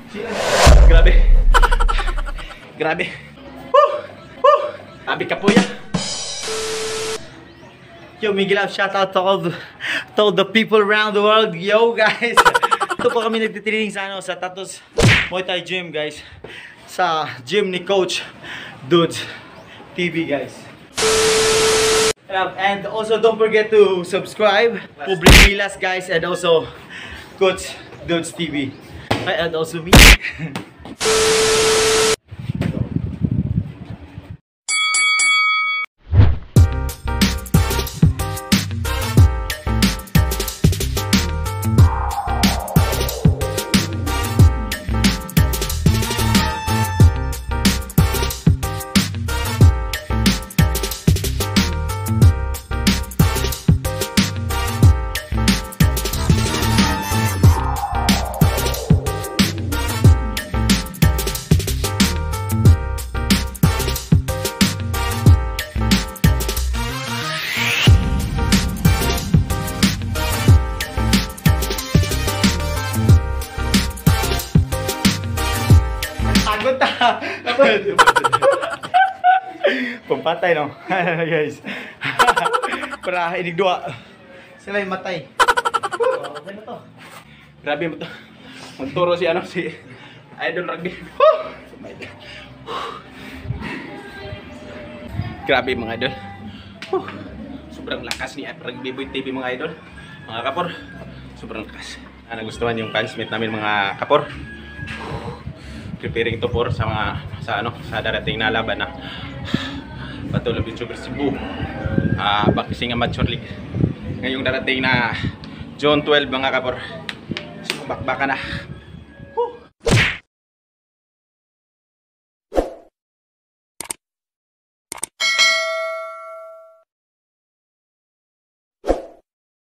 Grabe. Grabe. Sabi ka po yan. Yo, Miguel, shout out to all the people around the world. Yo, guys. Ito po kami nagtitraining sa Tatos Muay Thai Gym, guys. Sa gym ni Coach Dudes TV, guys. And also don't forget to subscribe Public Milas, guys, and also Coach Dudes TV. And also me. Pampatay, no? Guys. Para inigdua. Sila yung matay. Okay na to. Grabe mo to. Magturo si Idol Rugby. Grabe mga idol. Sobrang lakas ni Rugby Boy TV mga idol. Mga kapor. Sobrang lakas. Nagustuhan yung fansmate namin mga kapor. Preparing to for sa darating na laban na Battle of YouTuber Cebu, Boxing Amateur League ngayong darating na June 12 mga kapor. So, bakbaka na.